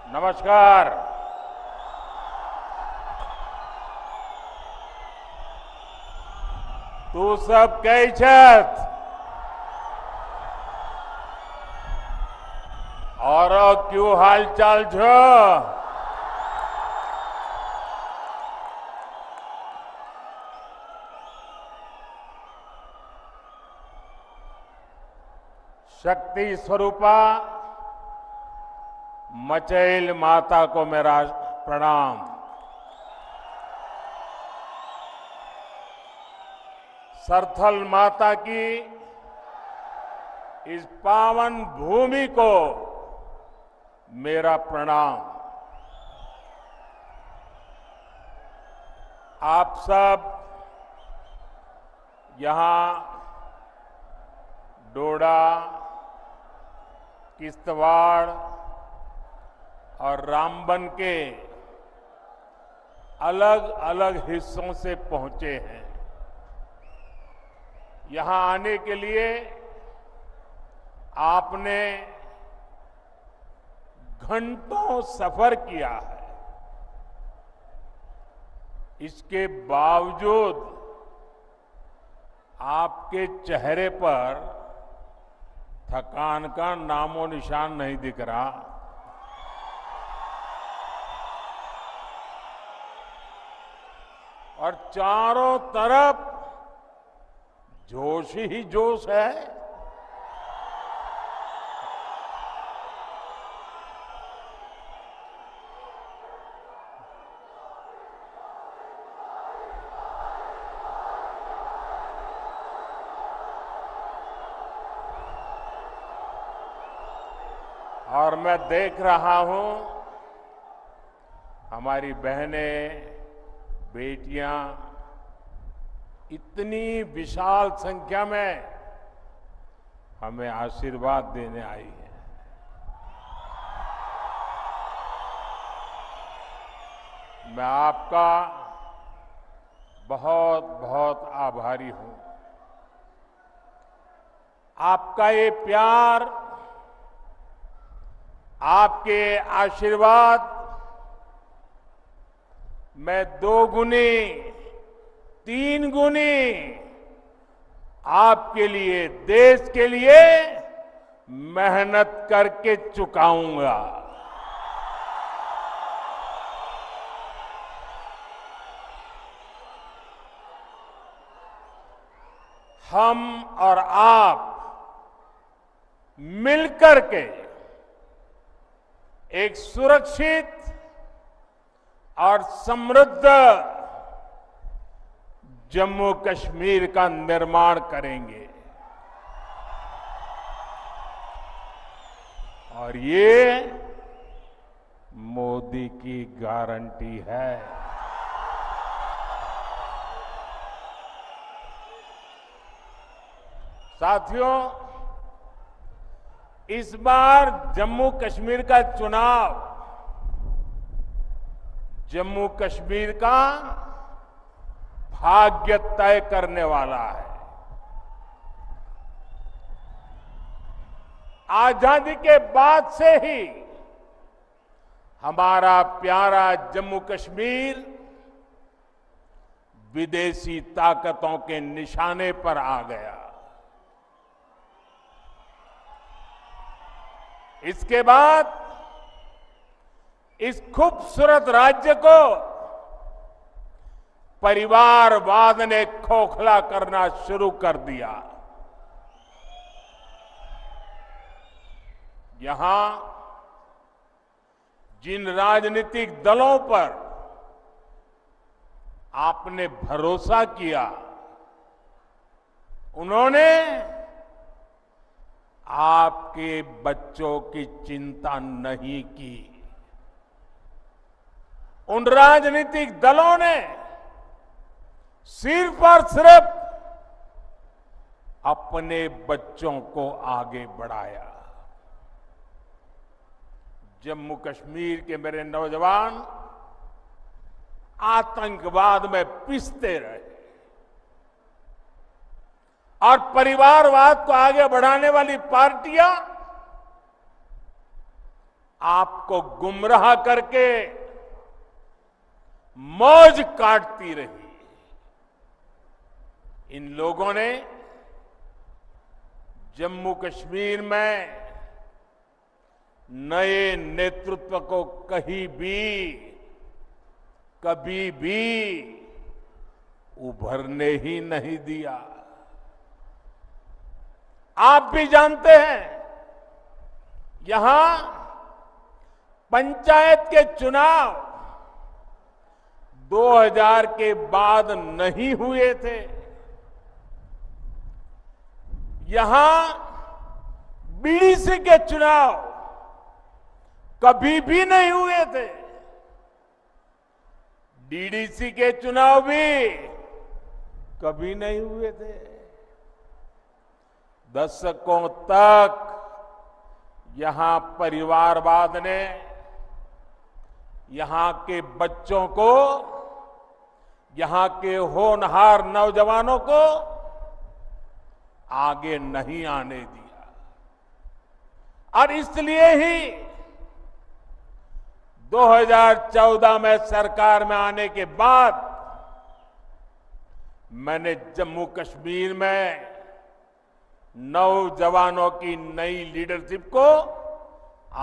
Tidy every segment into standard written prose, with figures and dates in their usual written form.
नमस्कार। तू सब कैछत और क्यों हालचाल छो? शक्ति स्वरूपा मचैल माता को मेरा प्रणाम। सरथल माता की इस पावन भूमि को मेरा प्रणाम। आप सब यहां डोडा, किश्तवाड़ और रामबन के अलग अलग हिस्सों से पहुंचे हैं। यहां आने के लिए आपने घंटों सफर किया है। इसके बावजूद आपके चेहरे पर थकान का नामो निशान नहीं दिख रहा। और चारों तरफ जोश ही जोश है। और मैं देख रहा हूं हमारी बहनें, बेटियां इतनी विशाल संख्या में हमें आशीर्वाद देने आई हैं। मैं आपका बहुत बहुत आभारी हूं। आपका ये प्यार, आपके आशीर्वाद मैं 2 गुनी 3 गुनी आपके लिए, देश के लिए मेहनत करके चुकाऊंगा। हम और आप मिलकर के एक सुरक्षित और समृद्ध जम्मू कश्मीर का निर्माण करेंगे। और ये मोदी की गारंटी है। साथियों, इस बार जम्मू कश्मीर का चुनाव जम्मू कश्मीर का भाग्य तय करने वाला है। आजादी के बाद से ही हमारा प्यारा जम्मू कश्मीर विदेशी ताकतों के निशाने पर आ गया। इसके बाद इस खूबसूरत राज्य को परिवारवाद ने खोखला करना शुरू कर दिया। यहां जिन राजनीतिक दलों पर आपने भरोसा किया, उन्होंने आपके बच्चों की चिंता नहीं की। उन राजनीतिक दलों ने सिर्फ और सिर्फ अपने बच्चों को आगे बढ़ाया। जम्मू कश्मीर के मेरे नौजवान आतंकवाद में पिसते रहे और परिवारवाद को आगे बढ़ाने वाली पार्टियां आपको गुमराह करके मौज काटती रही। इन लोगों ने जम्मू कश्मीर में नए नेतृत्व को कभी भी उभरने ही नहीं दिया। आप भी जानते हैं, यहां पंचायत के चुनाव 2000 के बाद नहीं हुए थे। यहां बीडीसी के चुनाव कभी भी नहीं हुए थे। डीडीसी के चुनाव भी कभी नहीं हुए थे। दशकों तक यहां परिवारवाद ने यहां के बच्चों को, यहां के होनहार नौजवानों को आगे नहीं आने दिया। और इसलिए ही 2014 में सरकार में आने के बाद मैंने जम्मू कश्मीर में नौजवानों की नई लीडरशिप को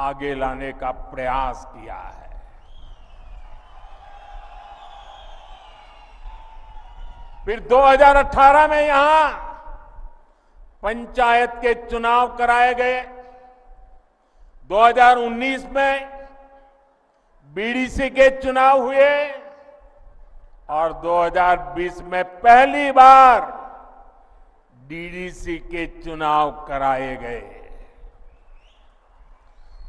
आगे लाने का प्रयास किया है। फिर 2018 में यहां पंचायत के चुनाव कराए गए। 2019 में बीडीसी के चुनाव हुए और 2020 में पहली बार डीडीसी के चुनाव कराए गए।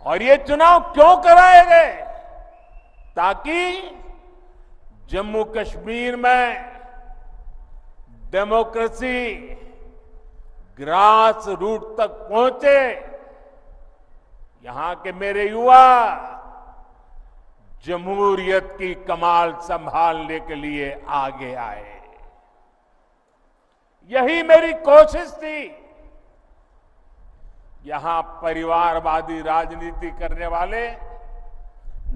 और ये चुनाव क्यों कराए गए? ताकि जम्मू कश्मीर में डेमोक्रेसी ग्रास रूट तक पहुंचे। यहां के मेरे युवा जमहूरियत की कमाल संभालने के लिए आगे आए। यही मेरी कोशिश थी। यहां परिवारवादी राजनीति करने वाले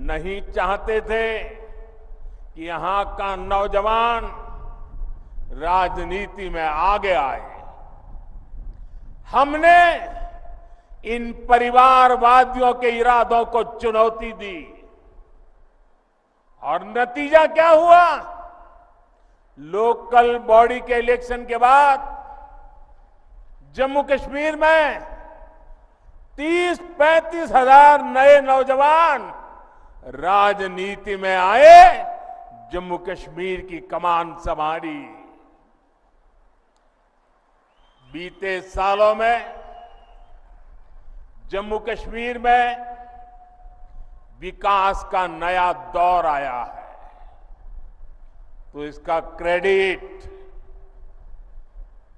नहीं चाहते थे कि यहां का नौजवान राजनीति में आगे आए। हमने इन परिवारवादियों के इरादों को चुनौती दी और नतीजा क्या हुआ? लोकल बॉडी के इलेक्शन के बाद जम्मू कश्मीर में 30-35 हजार नए नौजवान राजनीति में आए, जम्मू कश्मीर की कमान संभाली। बीते सालों में जम्मू कश्मीर में विकास का नया दौर आया है, तो इसका क्रेडिट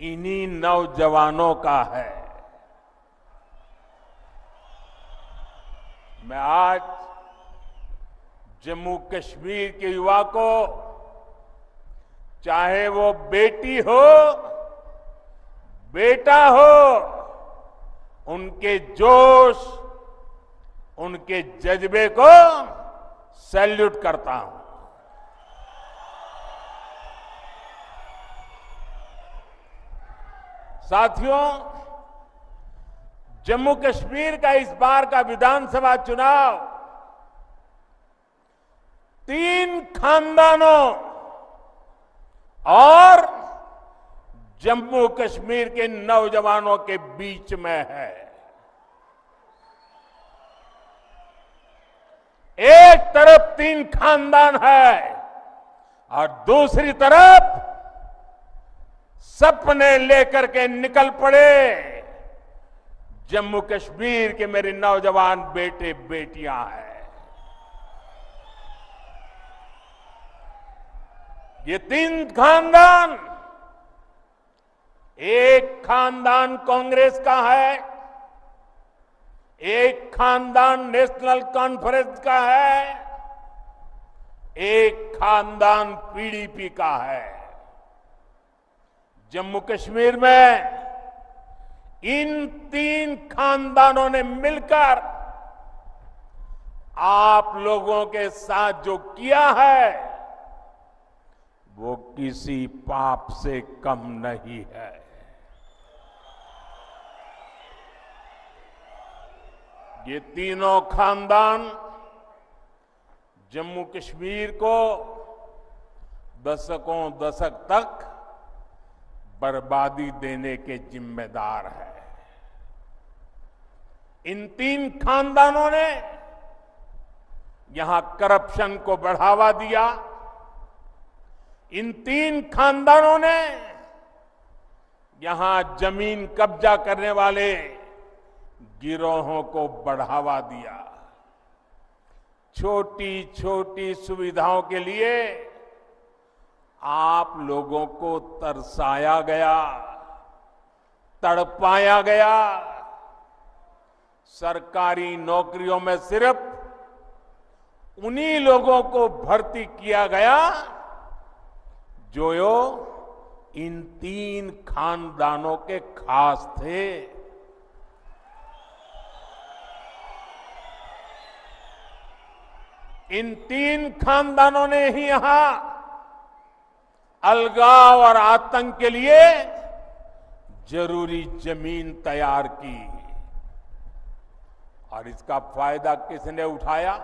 इन्हीं नौजवानों का है। मैं आज जम्मू कश्मीर के युवा को, चाहे वो बेटी हो बेटा हो, उनके जोश, उनके जज्बे को सैल्यूट करता हूं। साथियों, जम्मू कश्मीर का इस बार का विधानसभा चुनाव 3 खानदानों और जम्मू कश्मीर के नौजवानों के बीच में है। एक तरफ 3 खानदान है और दूसरी तरफ सपने लेकर के निकल पड़े जम्मू कश्मीर के मेरे नौजवान बेटे बेटियां हैं। ये 3 खानदान, एक खानदान कांग्रेस का है, एक खानदान नेशनल कॉन्फ्रेंस का है, एक खानदान पीडीपी का है। जम्मू कश्मीर में इन 3 खानदानों ने मिलकर आप लोगों के साथ जो किया है वो किसी पाप से कम नहीं है। ये तीनों खानदान जम्मू कश्मीर को दशकों दशक तक बर्बादी देने के जिम्मेदार है। इन तीन खानदानों ने यहां करप्शन को बढ़ावा दिया। इन तीन खानदानों ने यहां जमीन कब्जा करने वाले गिरोहों को बढ़ावा दिया। छोटी छोटी सुविधाओं के लिए आप लोगों को तरसाया गया, तड़पाया गया। सरकारी नौकरियों में सिर्फ उन्हीं लोगों को भर्ती किया गया जो इन तीन खानदानों के खास थे। इन तीन खानदानों ने ही यहां अलगाव और आतंक के लिए जरूरी जमीन तैयार की और इसका फायदा किसने उठाया?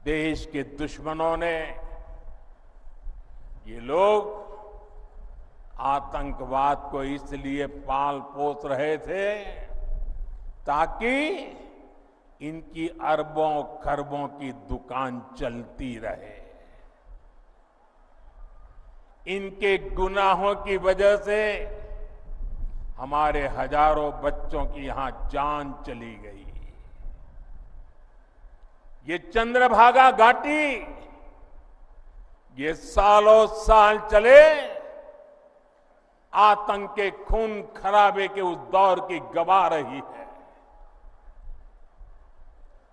देश के दुश्मनों ने। ये लोग आतंकवाद को इसलिए पाल पोस रहे थे ताकि इनकी अरबों खरबों की दुकान चलती रहे। इनके गुनाहों की वजह से हमारे हजारों बच्चों की यहां जान चली गई। ये चंद्रभागा घाटी ये सालों साल चले आतंक के खून खराबे के उस दौर की गवाह रही है।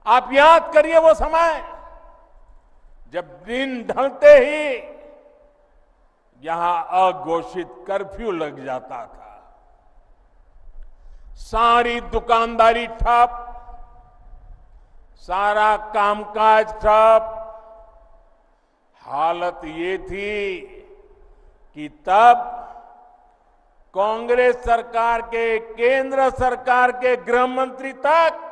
आप याद करिए वो समय जब दिन ढलते ही यहां अघोषित कर्फ्यू लग जाता था। सारी दुकानदारी ठप, सारा कामकाज ठप। हालत ये थी कि तब कांग्रेस सरकार के, केंद्र सरकार के गृह मंत्री तक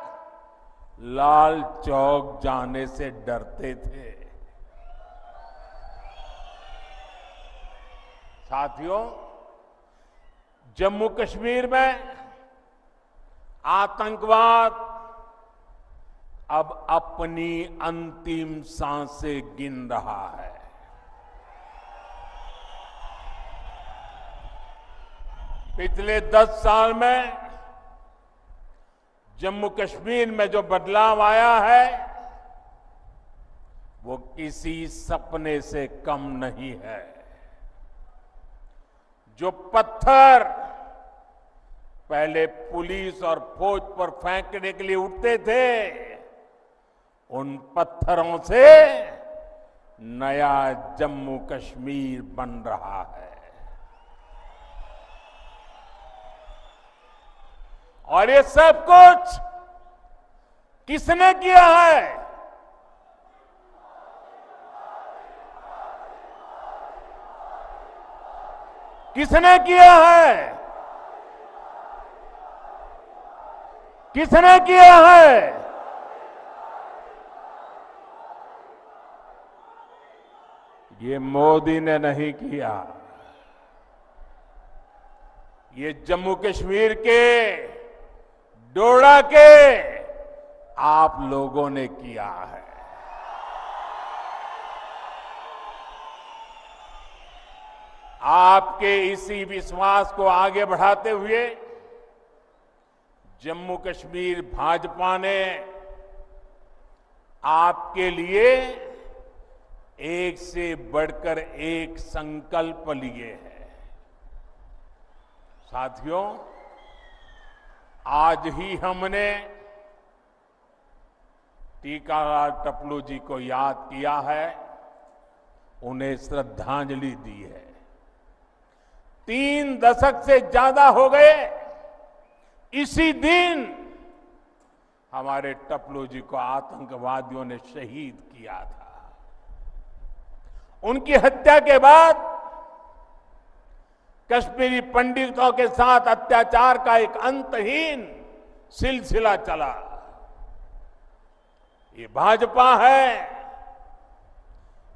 लाल चौक जाने से डरते थे। साथियों, जम्मू कश्मीर में आतंकवाद अब अपनी अंतिम सांसें गिन रहा है। पिछले 10 साल में जम्मू कश्मीर में जो बदलाव आया है वो किसी सपने से कम नहीं है। जो पत्थर पहले पुलिस और फौज पर फेंकने के लिए उठते थे, उन पत्थरों से नया जम्मू कश्मीर बन रहा है। और ये सब कुछ किसने किया है? किसने किया है? किसने किया है? ये मोदी ने नहीं किया। ये जम्मू कश्मीर के डोडा के आप लोगों ने किया है। आपके इसी विश्वास को आगे बढ़ाते हुए जम्मू कश्मीर भाजपा ने आपके लिए एक से बढ़कर एक संकल्प लिए हैं। साथियों, आज ही हमने टीकालाल टपलू जी को याद किया है, उन्हें श्रद्धांजलि दी है। 3 दशक से ज्यादा हो गए इसी दिन हमारे टपलू जी को आतंकवादियों ने शहीद किया था। उनकी हत्या के बाद कश्मीरी पंडितों के साथ अत्याचार का एक अंतहीन सिलसिला चला। ये भाजपा है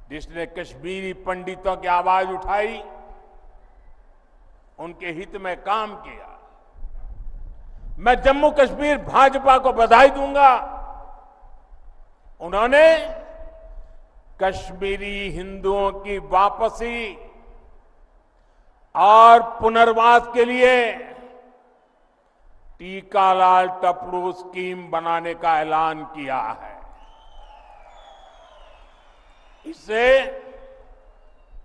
जिसने कश्मीरी पंडितों की आवाज उठाई, उनके हित में काम किया। मैं जम्मू कश्मीर भाजपा को बधाई दूंगा। उन्होंने कश्मीरी हिंदुओं की वापसी और पुनर्वास के लिए टीकालाल टपलू स्कीम बनाने का ऐलान किया है। इससे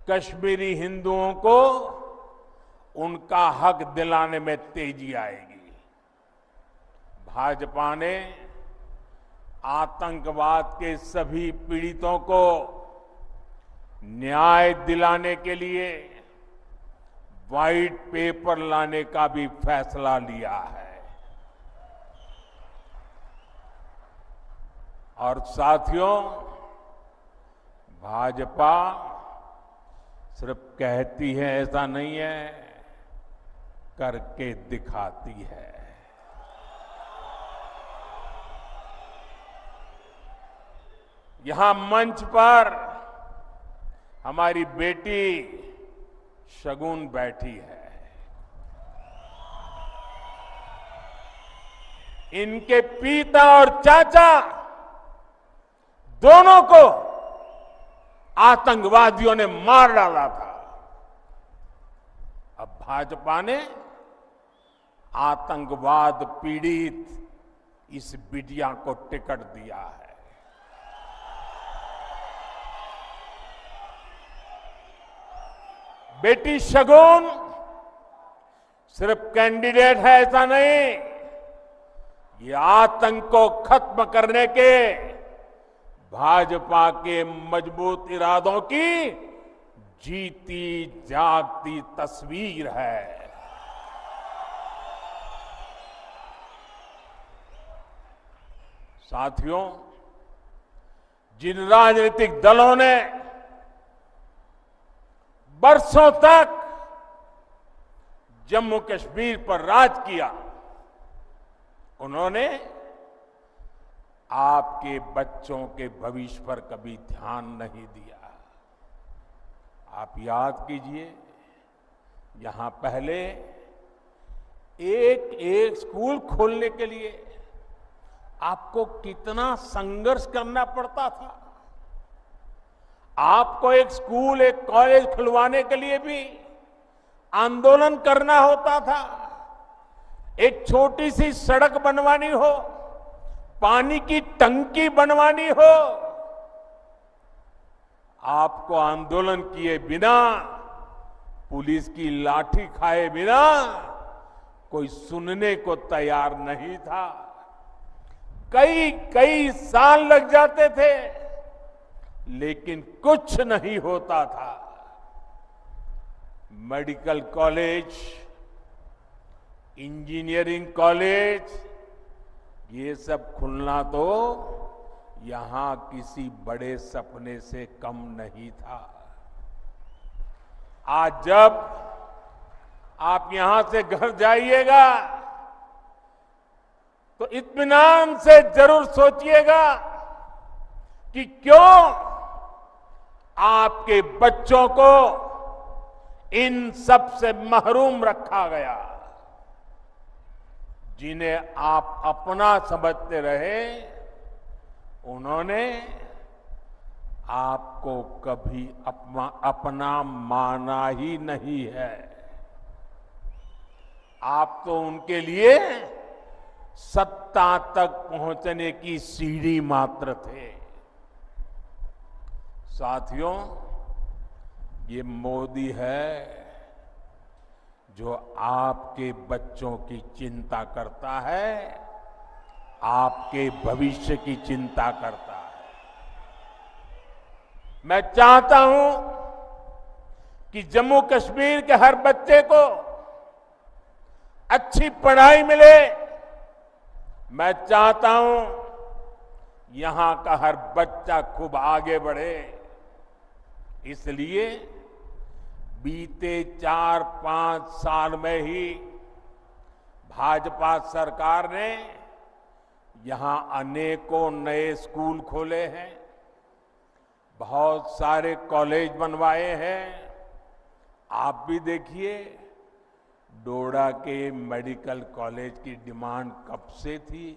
कश्मीरी हिंदुओं को उनका हक दिलाने में तेजी आएगी। भाजपा ने आतंकवाद के सभी पीड़ितों को न्याय दिलाने के लिए व्हाइट पेपर लाने का भी फैसला लिया है। और साथियों, भाजपा सिर्फ कहती है ऐसा नहीं है, करके दिखाती है। यहां मंच पर हमारी बेटी शगुन बैठी है। इनके पिता और चाचा दोनों को आतंकवादियों ने मार डाला था। अब भाजपा ने आतंकवाद पीड़ित इस बिटिया को टिकट दिया है। बेटी शगुन सिर्फ कैंडिडेट है ऐसा नहीं, ये आतंक को खत्म करने के भाजपा के मजबूत इरादों की जीती जागती तस्वीर है। साथियों, जिन राजनीतिक दलों ने बरसों तक जम्मू कश्मीर पर राज किया, उन्होंने आपके बच्चों के भविष्य पर कभी ध्यान नहीं दिया। आप याद कीजिए, यहां पहले एक एक स्कूल खोलने के लिए आपको कितना संघर्ष करना पड़ता था। आपको एक स्कूल, एक कॉलेज खुलवाने के लिए भी आंदोलन करना होता था। एक छोटी सी सड़क बनवानी हो, पानी की टंकी बनवानी हो, आपको आंदोलन किए बिना, पुलिस की लाठी खाए बिना कोई सुनने को तैयार नहीं था। कई कई साल लग जाते थे, लेकिन कुछ नहीं होता था। मेडिकल कॉलेज, इंजीनियरिंग कॉलेज, ये सब खुलना तो यहां किसी बड़े सपने से कम नहीं था। आज जब आप यहां से घर जाइएगा तो इत्मीनान से जरूर सोचिएगा कि क्यों आपके बच्चों को इन सब से महरूम रखा गया। जिन्हें आप अपना समझते रहे, उन्होंने आपको कभी अपना माना ही नहीं है। आप तो उनके लिए सत्ता तक पहुंचने की सीढ़ी मात्र थे। साथियों, ये मोदी है जो आपके बच्चों की चिंता करता है, आपके भविष्य की चिंता करता है। मैं चाहता हूं कि जम्मू कश्मीर के हर बच्चे को अच्छी पढ़ाई मिले, मैं चाहता हूं यहां का हर बच्चा खूब आगे बढ़े। इसलिए बीते 4-5 साल में ही भाजपा सरकार ने यहां अनेकों नए स्कूल खोले हैं, बहुत सारे कॉलेज बनवाए हैं। आप भी देखिए, डोडा के मेडिकल कॉलेज की डिमांड कब से थी,